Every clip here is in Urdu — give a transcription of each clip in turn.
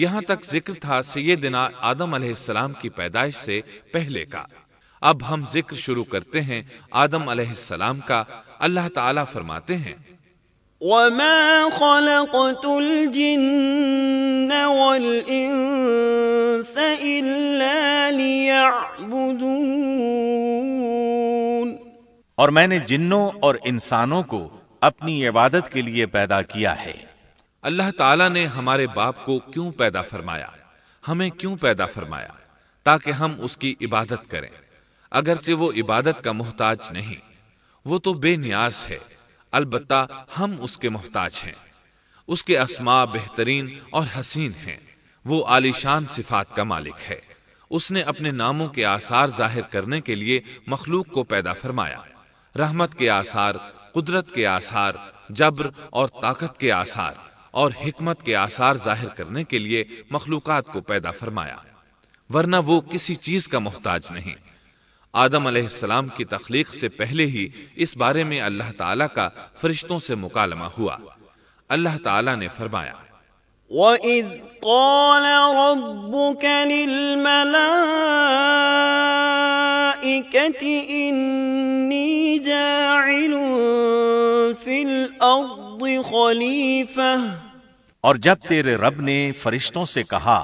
یہاں تک ذکر تھا سیدنا آدم علیہ السلام کی پیدائش سے پہلے کا۔ اب ہم ذکر شروع کرتے ہیں آدم علیہ السلام کا۔ اللہ تعالیٰ فرماتے ہیں وَمَا خَلَقْتُ الْجِنَّ وَالْإِنسَ إِلَّا لِيَعْبُدُونَ، اور میں نے جنوں اور انسانوں کو اپنی عبادت کے لیے پیدا کیا ہے۔ اللہ تعالیٰ نے ہمارے باپ کو کیوں پیدا فرمایا، ہمیں کیوں پیدا فرمایا؟ تاکہ ہم اس کی عبادت کریں، اگرچہ وہ عبادت کا محتاج نہیں، وہ تو بے نیاز ہے، البتہ ہم اس کے محتاج ہیں۔ اس کے اسماء بہترین اور حسین ہیں، وہ عالی شان صفات کا مالک ہے۔ اس نے اپنے ناموں کے آثار ظاہر کرنے کے لیے مخلوق کو پیدا فرمایا، رحمت کے آثار، قدرت کے آثار، جبر اور طاقت کے آثار اور حکمت کے آثار ظاہر کرنے کے لیے مخلوقات کو پیدا فرمایا، ورنہ وہ کسی چیز کا محتاج نہیں۔ آدم علیہ السلام کی تخلیق سے پہلے ہی اس بارے میں اللہ تعالیٰ کا فرشتوں سے مکالمہ ہوا۔ اللہ تعالیٰ نے فرمایا وَإِذْ قَالَ رَبُّكَ لِلْمَلَائِكَةِ إِنِّي جَاعِلٌ فِي الْأَرْضِ خَلِيفَةً، اور جب تیرے رب نے فرشتوں سے کہا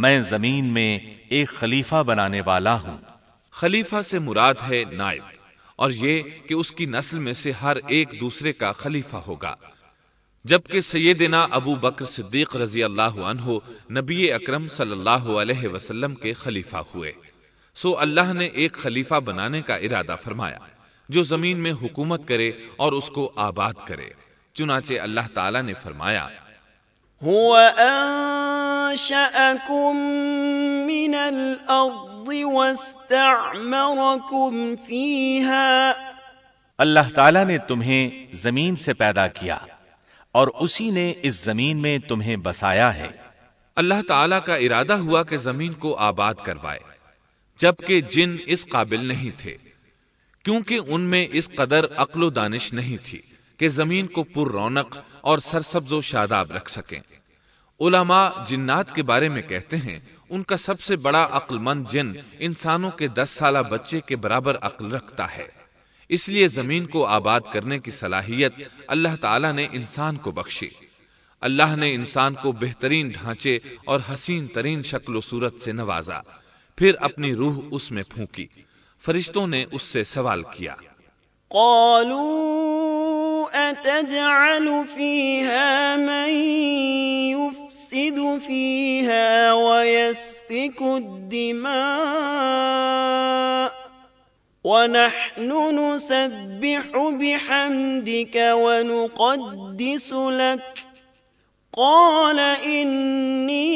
میں زمین میں ایک خلیفہ بنانے والا ہوں۔ خلیفہ سے مراد ہے نائب، اور یہ کہ اس کی نسل میں سے ہر ایک دوسرے کا خلیفہ ہوگا۔ جبکہ سیدنا ابو بکر صدیق رضی اللہ عنہ نبی اکرم صلی اللہ علیہ وسلم کے خلیفہ ہوئے، سو اللہ نے ایک خلیفہ بنانے کا ارادہ فرمایا جو زمین میں حکومت کرے اور اس کو آباد کرے۔ چنانچہ اللہ تعالیٰ نے فرمایا هُوَ أَنشَأَكُم مِّنَ الْأَرْضِ وَاسْتَعْمَرَكُمْ فِيهَا، اللہ تعالیٰ نے تمہیں زمین سے پیدا کیا اور اسی نے اس زمین میں تمہیں بسایا ہے۔ اللہ تعالیٰ کا ارادہ ہوا کہ زمین کو آباد کروائے، جبکہ جن اس قابل نہیں تھے، کیونکہ ان میں اس قدر عقل و دانش نہیں تھی کہ زمین کو پر رونق اور سرسبز و شاداب رکھ سکیں۔ علماء جنات کے بارے میں کہتے ہیں ان کا سب سے بڑا عقل مند جن انسانوں کے 10 سالہ بچے کے برابر عقل رکھتا ہے، اس لیے زمین کو آباد کرنے کی صلاحیت اللہ تعالیٰ نے انسان کو بخشی۔ اللہ نے انسان کو بہترین ڈھانچے اور حسین ترین شکل و صورت سے نوازا، پھر اپنی روح اس میں پھونکی۔ فرشتوں نے اس سے سوال کیا قالوا أتجعل فيها من يفسد فيها ويسفك الدماء ونحن نسبح بحمدك ونقدس لك قال إني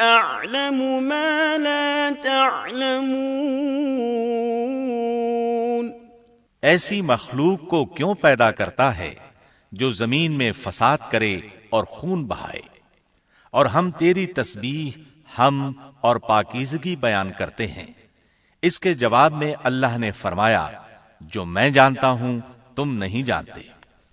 أعلم ما لا تعلمون، ایسی مخلوق کو کیوں پیدا کرتا ہے جو زمین میں فساد کرے اور خون بہائے، اور ہم تیری تسبیح، حمد اور پاکیزگی بیان کرتے ہیں۔ اس کے جواب میں اللہ نے فرمایا جو میں جانتا ہوں تم نہیں جانتے۔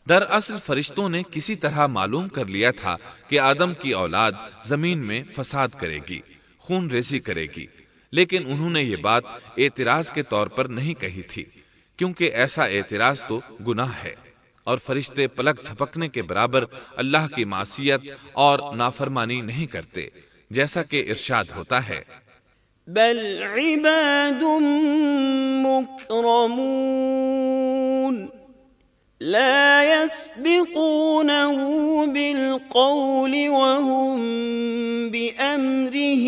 دراصل فرشتوں نے کسی طرح معلوم کر لیا تھا کہ آدم کی اولاد زمین میں فساد کرے گی، خون ریزی کرے گی، لیکن انہوں نے یہ بات اعتراض کے طور پر نہیں کہی تھی، کیونکہ ایسا اعتراض تو گناہ ہے، اور فرشتے پلک جھپکنے کے برابر اللہ کی معصیت اور نافرمانی نہیں کرتے، جیسا کہ ارشاد ہوتا ہے بل عباد مکرمون لا يسبقونه بالقول وهم بأمره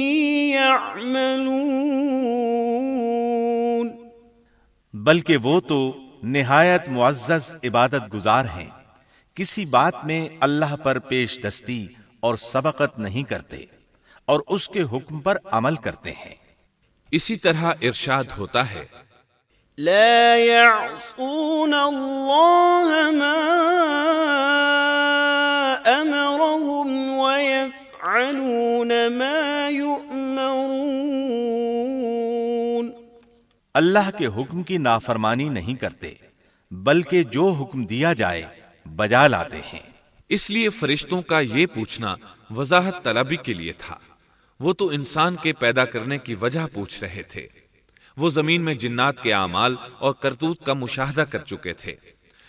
يعملون، بلکہ وہ تو نہایت معزز عبادت گزار ہیں، کسی بات میں اللہ پر پیش دستی اور سبقت نہیں کرتے، اور اس کے حکم پر عمل کرتے ہیں۔ اسی طرح ارشاد ہوتا ہے لا يعصون الله ما أمرهم ويفعلون ما يؤمرون، اللہ کے حکم کی نافرمانی نہیں کرتے، بلکہ جو حکم دیا جائے بجا لاتے ہیں۔ اس لیے فرشتوں کا یہ پوچھنا وضاحت طلبی کے لیے تھا۔ وہ تو انسان کے پیدا کرنے کی وجہ پوچھ رہے تھے۔ وہ زمین میں جنات کے اعمال اور کرتوت کا مشاہدہ کر چکے تھے،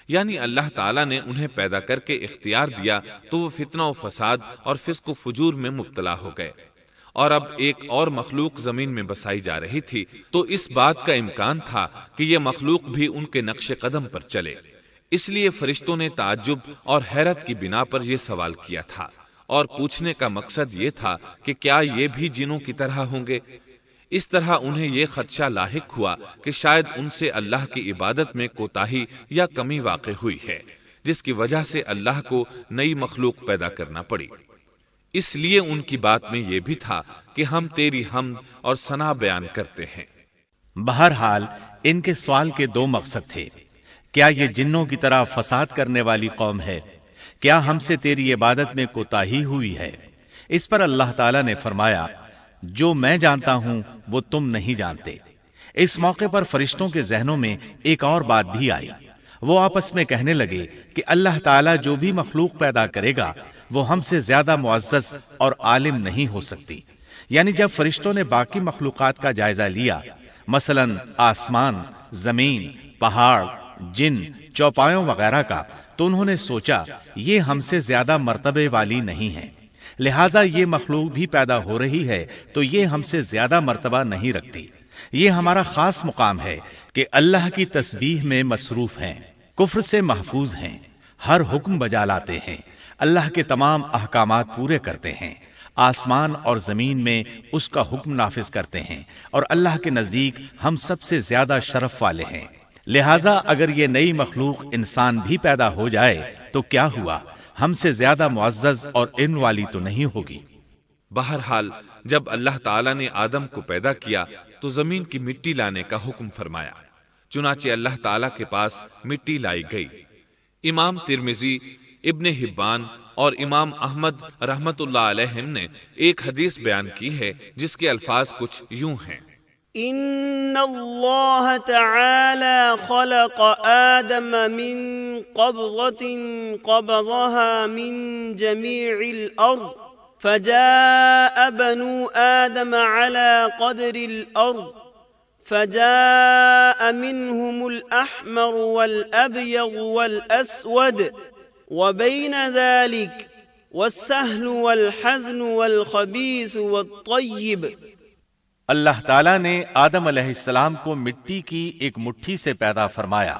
یعنی اللہ تعالیٰ نے انہیں پیدا کر کے اختیار دیا تو وہ فتنہ و فساد اور فسق و فجور میں مبتلا ہو گئے، اور اب ایک اور مخلوق زمین میں بسائی جا رہی تھی، تو اس بات کا امکان تھا کہ یہ مخلوق بھی ان کے نقش قدم پر چلے۔ اس لیے فرشتوں نے تعجب اور حیرت کی بنا پر یہ سوال کیا تھا، اور پوچھنے کا مقصد یہ تھا کہ کیا یہ بھی جنوں کی طرح ہوں گے؟ اس طرح انہیں یہ خدشہ لاحق ہوا کہ شاید ان سے اللہ کی عبادت میں کوتاہی یا کمی واقع ہوئی ہے، جس کی وجہ سے اللہ کو نئی مخلوق پیدا کرنا پڑی۔ اس لیے ان کی بات میں یہ بھی تھا کہ ہم تیری حمد اور ثنا بیان کرتے ہیں۔ بہرحال ان کے سوال کے دو مقصد تھے۔ کیا یہ جنوں کی طرح فساد کرنے والی قوم ہے؟ کیا ہم سے تیری عبادت میں کوتاہی ہوئی ہے؟ اس پر اللہ تعالیٰ نے فرمایا، جو میں جانتا ہوں وہ تم نہیں جانتے۔ اس موقع پر فرشتوں کے ذہنوں میں ایک اور بات بھی آئی۔ وہ آپس میں کہنے لگے کہ اللہ تعالیٰ جو بھی مخلوق پیدا کرے گا وہ ہم سے زیادہ معزز اور عالم نہیں ہو سکتی۔ یعنی جب فرشتوں نے باقی مخلوقات کا جائزہ لیا، مثلا آسمان، زمین، پہاڑ، جن، چوپایوں وغیرہ کا، تو انہوں نے سوچا یہ ہم سے زیادہ مرتبے والی نہیں ہے، لہذا یہ مخلوق بھی پیدا ہو رہی ہے تو یہ ہم سے زیادہ مرتبہ نہیں رکھتی۔ یہ ہمارا خاص مقام ہے کہ اللہ کی تسبیح میں مصروف ہیں، کفر سے محفوظ ہیں، ہر حکم بجا لاتے ہیں، اللہ کے تمام احکامات پورے کرتے ہیں، آسمان اور زمین میں اس کا حکم نافذ کرتے ہیں، اور اللہ کے نزدیک ہم سب سے زیادہ شرف والے ہیں۔ لہذا اگر یہ نئی مخلوق انسان بھی پیدا ہو جائے تو کیا ہوا، ہم سے زیادہ معزز اور علم والی تو نہیں ہوگی۔ بہرحال جب اللہ تعالیٰ نے آدم کو پیدا کیا تو زمین کی مٹی لانے کا حکم فرمایا، چنانچہ اللہ تعالیٰ کے پاس مٹی لائی گئی۔ امام ترمذی، ابن حبان اور امام احمد رحمت اللہ علیہم نے ایک حدیث بیان کی ہے جس کے الفاظ کچھ یوں ہیں: ان اللہ تعالی خلق آدم من قبضة قبضها من جميع الارض فجاء بنو آدم على قدر الارض فجاء منهم الأحمر والأبيض والأسود وبين ذلك والسهل والحزن والخبيث والطيب۔ اللہ تعالیٰ نے آدم علیہ السلام کو مٹی کی ایک مٹھی سے پیدا فرمایا۔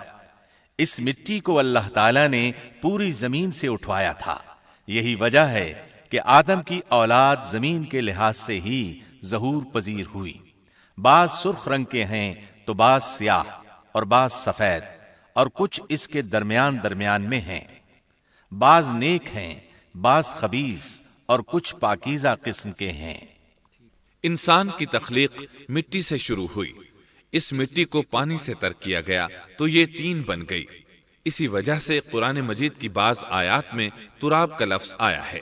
اس مٹی کو اللہ تعالیٰ نے پوری زمین سے اٹھوایا تھا۔ یہی وجہ ہے کہ آدم کی اولاد زمین کے لحاظ سے ہی ظہور پذیر ہوئی۔ بعض سرخ رنگ کے ہیں تو بعض سیاہ اور بعض سفید، اور کچھ اس کے درمیان میں ہیں۔ بعض نیک ہیں، بعض خبیث، اور کچھ پاکیزہ قسم کے ہیں۔ انسان کی تخلیق مٹی سے شروع ہوئی، اس مٹی کو پانی سے تر کیا گیا تو یہ تین بن گئی۔ اسی وجہ سے قرآن مجید کی بعض آیات میں تراب کا لفظ آیا ہے۔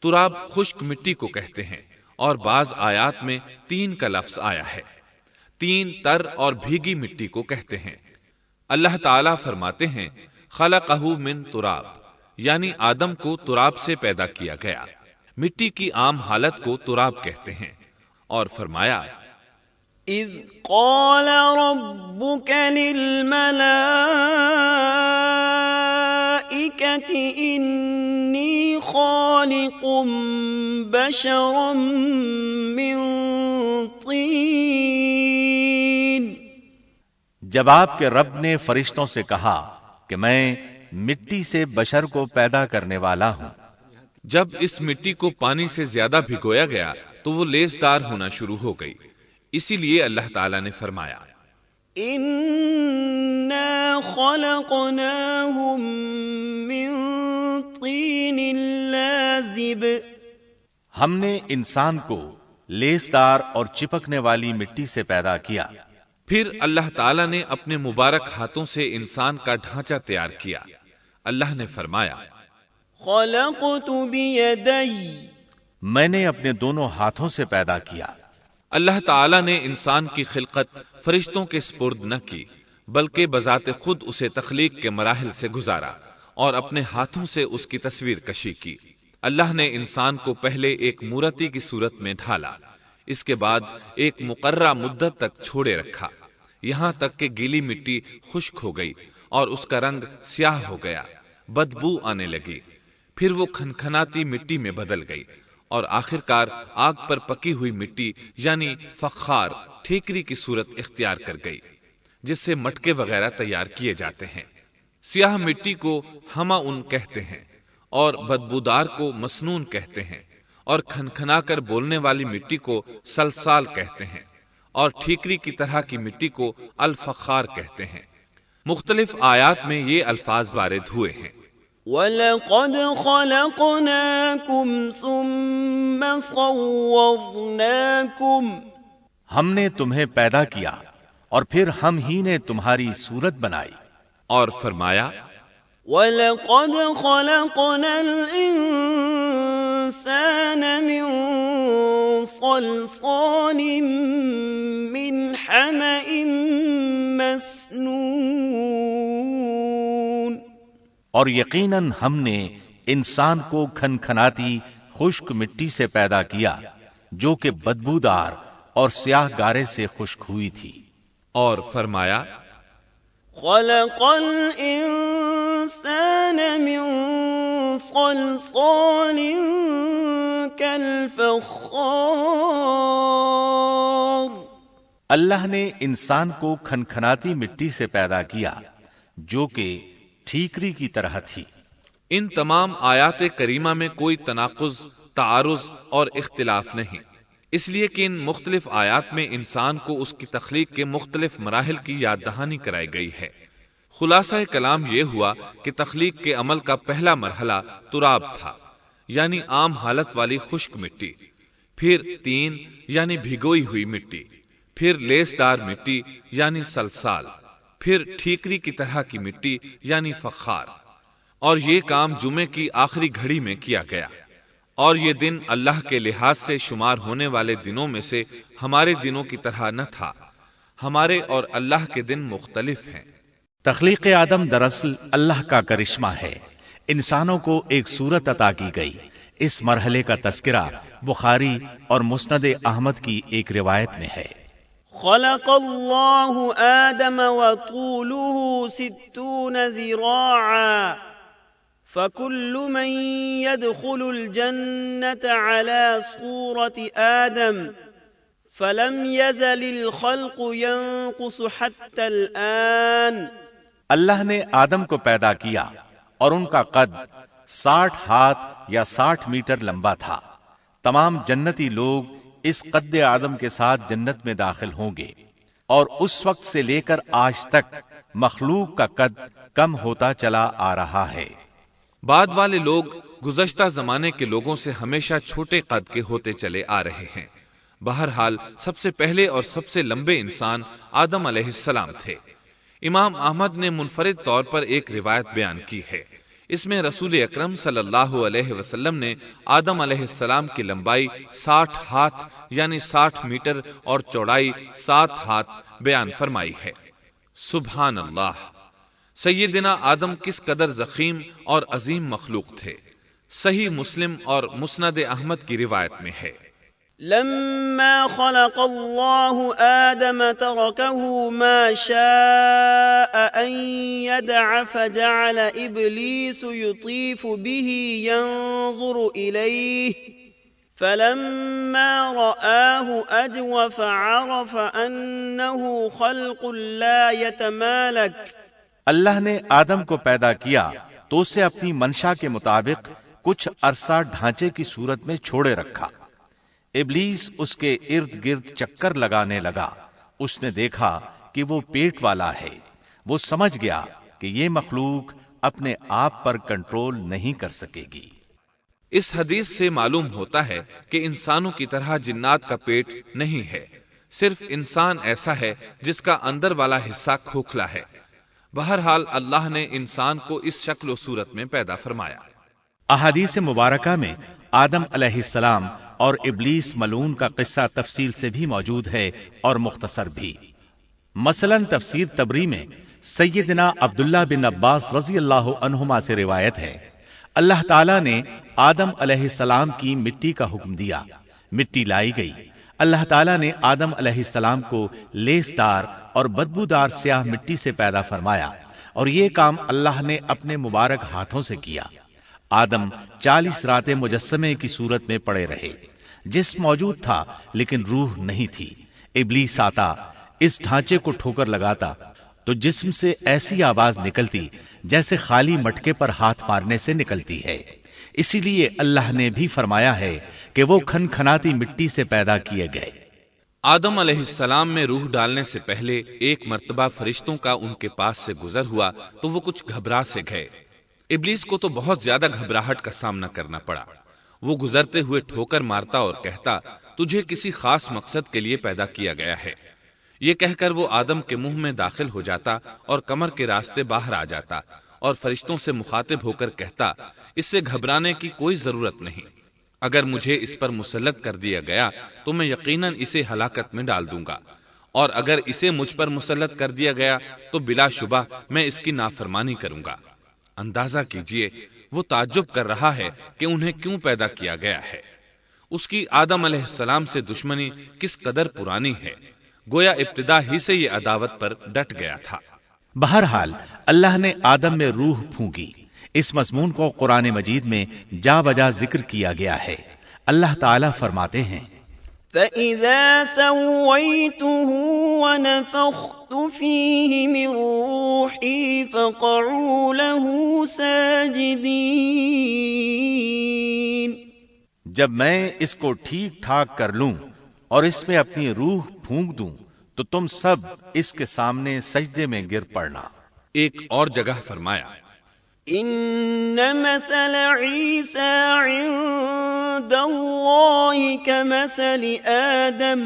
تراب خشک مٹی کو کہتے ہیں، اور بعض آیات میں تین کا لفظ آیا ہے۔ تین تر اور بھیگی مٹی کو کہتے ہیں۔ اللہ تعالیٰ فرماتے ہیں خلقہ من تراب، یعنی آدم کو تراب سے پیدا کیا گیا۔ مٹی کی عام حالت کو تراب کہتے ہیں، اور فرمایا اذ قال ربك للملائكة انی خالق بشرا من طین۔ جب آپ کے رب نے فرشتوں سے کہا کہ میں مٹی سے بشر کو پیدا کرنے والا ہوں۔ جب اس مٹی کو پانی سے زیادہ بھگویا گیا تو وہ لیسدار ہونا شروع ہو گئی، اسی لیے اللہ تعالیٰ نے فرمایا اِنَّا خَلَقْنَاهُم مِّن طِينٍ لَازِبٍ۔ ہم نے انسان کو لیسدار اور چپکنے والی مٹی سے پیدا کیا۔ پھر اللہ تعالیٰ نے اپنے مبارک ہاتھوں سے انسان کا ڈھانچہ تیار کیا۔ اللہ نے فرمایا خَلَقْتُ بِيَدَيَّ، میں نے اپنے دونوں ہاتھوں سے پیدا کیا۔ اللہ تعالیٰ نے انسان کی خلقت فرشتوں کے سپرد نہ کی، بلکہ بذات خود اسے تخلیق کے مراحل سے گزارا اور اپنے ہاتھوں سے اس کی تصویر کشی کی۔ اللہ نے انسان کو پہلے ایک مورتی کی صورت میں ڈھالا، اس کے بعد ایک مقررہ مدت تک چھوڑے رکھا، یہاں تک کہ گیلی مٹی خشک ہو گئی اور اس کا رنگ سیاہ ہو گیا، بدبو آنے لگی، پھر وہ کھنکھناتی مٹی میں بدل گئی اور آخرکار آگ پر پکی ہوئی مٹی یعنی فخار ٹھیکری کی صورت اختیار کر گئی، جس سے مٹکے وغیرہ تیار کیے جاتے ہیں۔ سیاہ مٹی کو ہما ان کہتے ہیں اور بدبودار کو مسنون کہتے ہیں، اور کھنکھنا کر بولنے والی مٹی کو سلسال کہتے ہیں، اور ٹھیکری کی طرح کی مٹی کو الفخار کہتے ہیں۔ مختلف آیات میں یہ الفاظ وارد ہوئے ہیں۔ وَلَقَدْ خَلَقْنَاكُمْ ثُمَّ صَوَّرْنَاكُمْ، ہم نے تمہیں پیدا کیا اور پھر ہم ہی نے تمہاری صورت بنائی۔ اور فرمایا وَلَقَدْ خَلَقْنَا الْإِنسَانَ مِنْ صَلْصَالٍ مِنْ حَمَإٍ مَسْنُونٍ، اور یقیناً ہم نے انسان کو کھنکھناتی خشک مٹی سے پیدا کیا جو کہ بدبودار اور سیاہ گارے سے خشک ہوئی تھی۔ اور فرمایا خلق الانسان من صلصال كالفخار، اللہ نے انسان کو کھنکھناتی مٹی سے پیدا کیا جو کہ ٹھیکری کی طرح تھی۔ ان تمام آیات کریمہ میں کوئی تناقض، تعارض اور اختلاف نہیں، اس لیے کہ ان مختلف آیات میں انسان کو اس کی تخلیق کے مختلف مراحل کی یاد دہانی کرائی گئی ہے۔ خلاصہ کلام یہ ہوا کہ تخلیق کے عمل کا پہلا مرحلہ تراب تھا، یعنی عام حالت والی خشک مٹی، پھر تین یعنی بھگوئی ہوئی مٹی، پھر لیس دار مٹی یعنی سلسال، پھر ٹھیکری کی طرح کی مٹی یعنی فخار، اور یہ کام جمعے کی آخری گھڑی میں کیا گیا۔ اور یہ دن اللہ کے لحاظ سے شمار ہونے والے دنوں میں سے ہمارے دنوں کی طرح نہ تھا، ہمارے اور اللہ کے دن مختلف ہیں۔ تخلیق آدم دراصل اللہ کا کرشمہ ہے، انسانوں کو ایک صورت عطا کی گئی۔ اس مرحلے کا تذکرہ بخاری اور مسند احمد کی ایک روایت میں ہے۔ خلق اللہ آدم وطوله 60 ذراعا فكل من يدخل الجنة على صورة آدم فلم يزل الخلق ينقص حتى الآن۔ اللہ نے آدم کو پیدا کیا اور ان کا قد 60 ہاتھ یا 60 میٹر لمبا تھا۔ تمام جنتی لوگ اس قد آدم کے ساتھ جنت میں داخل ہوں گے، اور اس وقت سے لے کر آج تک مخلوق کا قد کم ہوتا چلا آ رہا ہے۔ بعد والے لوگ گزشتہ زمانے کے لوگوں سے ہمیشہ چھوٹے قد کے ہوتے چلے آ رہے ہیں۔ بہرحال سب سے پہلے اور سب سے لمبے انسان آدم علیہ السلام تھے۔ امام احمد نے منفرد طور پر ایک روایت بیان کی ہے، اس میں رسول اکرم صلی اللہ علیہ وسلم نے آدم علیہ السلام کی لمبائی 60 ہاتھ یعنی 60 میٹر اور چوڑائی 7 ہاتھ بیان فرمائی ہے۔ سبحان اللہ! سیدنا آدم کس قدر ضخیم اور عظیم مخلوق تھے۔ صحیح مسلم اور مسند احمد کی روایت میں ہے، لما خلق الله آدم تركه ما شاء أن يدع فجعل إبليس يطيف به ينظر إليه فلما رآه أجوف عرف أنه خلق لا يتمالك۔ اللہ نے آدم کو پیدا کیا تو اسے اپنی منشا کے مطابق کچھ عرصہ ڈھانچے کی صورت میں چھوڑے رکھا۔ ابلیس اس کے ارد گرد چکر لگانے لگا۔ اس نے دیکھا کہ وہ پیٹ والا ہے۔ وہ سمجھ گیا کہ یہ مخلوق اپنے آپ پر کنٹرول نہیں کر سکے گی۔ اس حدیث سے معلوم ہوتا ہے کہ انسانوں کی طرح جنات کا پیٹ نہیں ہے، صرف انسان ایسا ہے جس کا اندر والا حصہ کھوکھلا ہے۔ بہرحال اللہ نے انسان کو اس شکل و صورت میں پیدا فرمایا۔ احادیث مبارکہ میں آدم علیہ السلام اور ابلیس ملعون کا قصہ تفصیل سے بھی موجود ہے اور مختصر بھی۔ مثلا تفسیر تبری میں سیدنا عبداللہ بن عباس رضی اللہ عنہما سے روایت ہے، اللہ تعالیٰ نے آدم علیہ السلام کی مٹی کا حکم دیا، مٹی لائی گئی۔ اللہ تعالیٰ نے آدم علیہ السلام کو لیسدار اور بدبودار سیاہ مٹی سے پیدا فرمایا، اور یہ کام اللہ نے اپنے مبارک ہاتھوں سے کیا۔ آدم 40 راتیں مجسمے کی صورت میں پڑے رہے، جسم موجود تھا لیکن روح نہیں تھی۔ ابلیس آتا، اس ڈھانچے کو ٹھوکر لگاتا تو جسم سے ایسی آواز نکلتی جیسے خالی مٹکے پر ہاتھ مارنے سے نکلتی ہے۔ اسی لیے اللہ نے بھی فرمایا ہے کہ وہ کھنکھناتی مٹی سے پیدا کیے گئے۔ آدم علیہ السلام میں روح ڈالنے سے پہلے ایک مرتبہ فرشتوں کا ان کے پاس سے گزر ہوا تو وہ کچھ گھبرا سے گئے۔ ابلیس کو تو بہت زیادہ گھبراہٹ کا سامنا کرنا پڑا۔ وہ گزرتے ہوئے ٹھوکر مارتا اور کہتا، تجھے کسی خاص مقصد کے لیے پیدا کیا گیا ہے۔ یہ کہہ کر وہ آدم کے منہ میں داخل ہو جاتا اور کمر کے راستے باہر آ جاتا اور فرشتوں سے مخاطب ہو کر کہتا، اس سے گھبرانے کی کوئی ضرورت نہیں۔ اگر مجھے اس پر مسلط کر دیا گیا تو میں یقیناً اسے ہلاکت میں ڈال دوں گا، اور اگر اسے مجھ پر مسلط کر دیا گیا تو بلا شبہ میں اس کی نافرمانی کروں گا۔ اندازہ کیجئے وہ تعجب کر رہا ہے کہ انہیں کیوں پیدا کیا گیا ہے۔ اس کی آدم علیہ السلام سے دشمنی کس قدر پرانی ہے، گویا ابتدا ہی سے یہ عداوت پر ڈٹ گیا تھا۔ بہرحال اللہ نے آدم میں روح پھونکی۔ اس مضمون کو قرآن مجید میں جا بجا ذکر کیا گیا ہے۔ اللہ تعالیٰ فرماتے ہیں، فَإِذَا سَوَّيْتُهُ وَنَفَخْتُ فِيهِ مِن رُّوحِي فَقَعُوا لَهُ سَاجِدِينَ۔ جب میں اس کو ٹھیک ٹھاک کر لوں اور اس میں اپنی روح پھونک دوں تو تم سب اس کے سامنے سجدے میں گر پڑنا۔ ایک اور جگہ فرمایا، ان مثل عیسیٰ عند اللہ کمثل آدم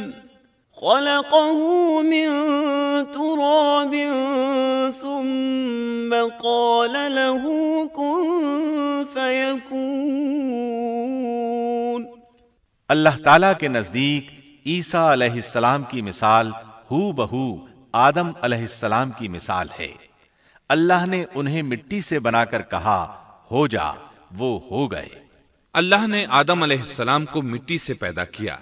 خلقه من تراب ثم قال له كن فيكون۔ اللہ تعالیٰ کے نزدیک عیسیٰ علیہ السلام کی مثال ہو بہو آدم علیہ السلام کی مثال ہے۔ اللہ نے انہیں مٹی سے بنا کر کہا ہو جا، وہ ہو گئے۔ اللہ نے آدم علیہ السلام کو مٹی سے پیدا کیا،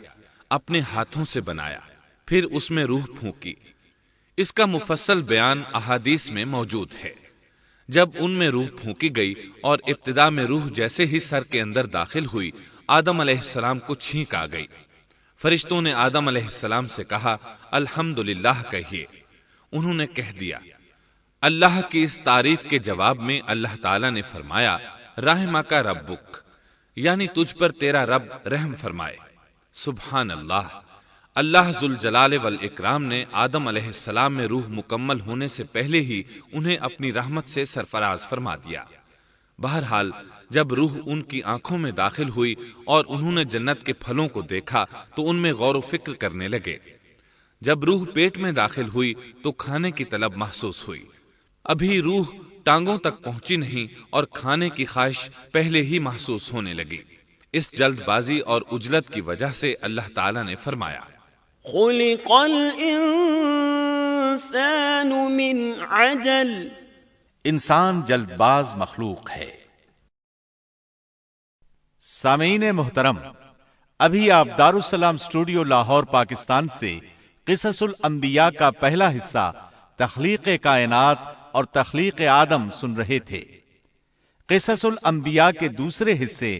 اپنے ہاتھوں سے بنایا، پھر اس میں روح پھونکی۔ اس کا مفصل بیان احادیث میں موجود ہے۔ جب ان میں روح پھونکی گئی اور ابتدا میں روح جیسے ہی سر کے اندر داخل ہوئی، آدم علیہ السلام کو چھینک آ گئی۔ فرشتوں نے آدم علیہ السلام سے کہا الحمدللہ کہیے۔ انہوں نے کہہ دیا۔ اللہ کی اس تعریف کے جواب میں اللہ تعالیٰ نے فرمایا رحمک ربک، یعنی تجھ پر تیرا رب رحم فرمائے۔ سبحان اللہ، اللہ ذوالجلال والاکرام نے آدم علیہ السلام میں روح مکمل ہونے سے پہلے ہی انہیں اپنی رحمت سے سرفراز فرما دیا۔ بہرحال جب روح ان کی آنکھوں میں داخل ہوئی اور انہوں نے جنت کے پھلوں کو دیکھا تو ان میں غور و فکر کرنے لگے۔ جب روح پیٹ میں داخل ہوئی تو کھانے کی طلب محسوس ہوئی۔ ابھی روح ٹانگوں تک پہنچی نہیں اور کھانے کی خواہش پہلے ہی محسوس ہونے لگی۔ اس جلد بازی اور عجلت کی وجہ سے اللہ تعالیٰ نے فرمایا خلق الانسان من عجل، انسان جلد باز مخلوق ہے۔ سامعین محترم، ابھی آپ دارالسلام اسٹوڈیو لاہور پاکستان سے قصص الانبیاء کا پہلا حصہ تخلیق کائنات اور تخلیق آدم سن رہے تھے۔ قصص الانبیاء کے دوسرے حصے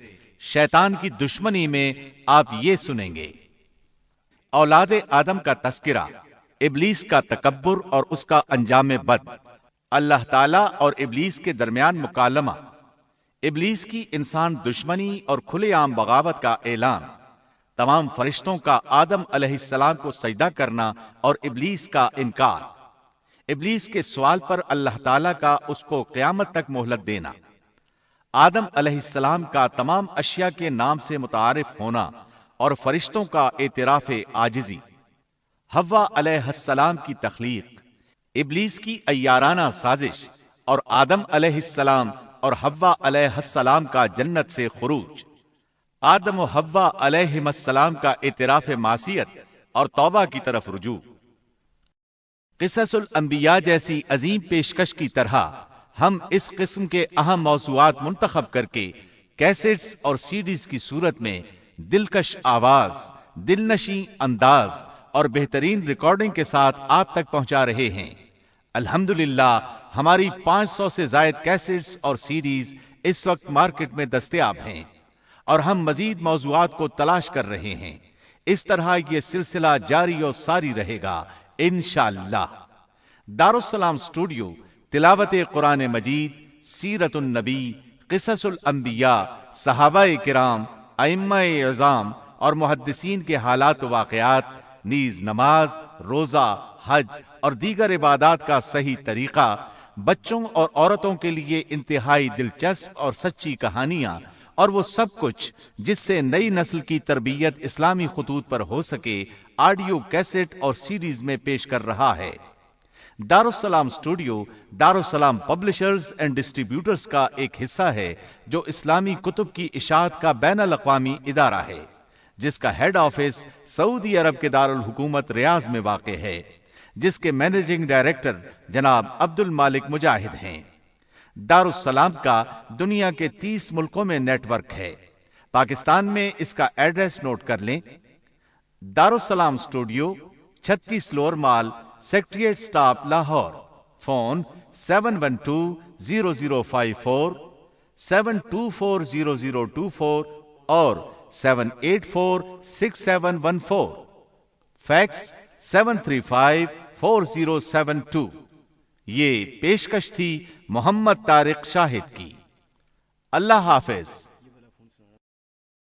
شیطان کی دشمنی میں آپ یہ سنیں گے: اولاد آدم کا تذکرہ، ابلیس کا تکبر اور اس کا انجام بد، اللہ تعالیٰ اور ابلیس کے درمیان مکالمہ، ابلیس کی انسان دشمنی اور کھلے عام بغاوت کا اعلان، تمام فرشتوں کا آدم علیہ السلام کو سجدہ کرنا اور ابلیس کا انکار، ابلیس کے سوال پر اللہ تعالیٰ کا اس کو قیامت تک مہلت دینا، آدم علیہ السلام کا تمام اشیاء کے نام سے متعارف ہونا اور فرشتوں کا اعتراف عاجزی، حوا علیہ السلام کی تخلیق، ابلیس کی عیارانہ سازش اور آدم علیہ السلام اور حوا علیہ السلام کا جنت سے خروج، آدم و حوا علیہ السلام کا اعتراف معصیت اور توبہ کی طرف رجوع، قصص الانبیاء جیسی عظیم پیشکش کی طرح ہم اس قسم کے اہم موضوعات منتخب کر کے کیسٹس اور سی ڈیز کی صورت میں دلکش آواز، دلنشیں انداز اور بہترین ریکارڈنگ کے ساتھ آپ تک پہنچا رہے ہیں۔ الحمدللہ ہماری 500 سے زائد کیسٹس اور سی ڈیز اس وقت مارکیٹ میں دستیاب ہیں اور ہم مزید موضوعات کو تلاش کر رہے ہیں۔ اس طرح یہ سلسلہ جاری و ساری رہے گا انشاءاللہ۔ دارالسلام اسٹوڈیو تلاوت قرآن مجید، سیرت النبی، قصص الانبیاء، صحابہ کرام، ائمہ اعظام اور محدثین کے حالات و واقعات، نیز نماز، روزہ، حج اور دیگر عبادات کا صحیح طریقہ، بچوں اور عورتوں کے لیے انتہائی دلچسپ اور سچی کہانیاں، اور وہ سب کچھ جس سے نئی نسل کی تربیت اسلامی خطوط پر ہو سکے، آڈیو کیسٹ اور سیڈیز میں پیش کر رہا ہے۔ دارالسلام اسٹوڈیو دارالسلام پبلشرز اینڈ ڈسٹریبیوٹرز کا ایک حصہ ہے جو اسلامی کتب کی اشاعت کا بین الاقوامی ادارہ ہے، جس کا ہیڈ آفس سعودی عرب کے دارالحکومت ریاض میں واقع ہے، جس کے مینیجنگ ڈائریکٹر جناب عبد المالک مجاہد ہیں۔ دارالسلام کا دنیا کے 30 ملکوں میں نیٹ ورک ہے۔ پاکستان میں اس کا ایڈریس نوٹ کر لیں: دارالسلام اسٹوڈیو، 36 لوور مال، سیکٹریٹ سٹاپ، لاہور۔ فون 7120054724 7240024 اور 7846714۔ فیکس 7354072۔ یہ پیشکش تھی محمد طارق شاہد کی۔ اللہ حافظ۔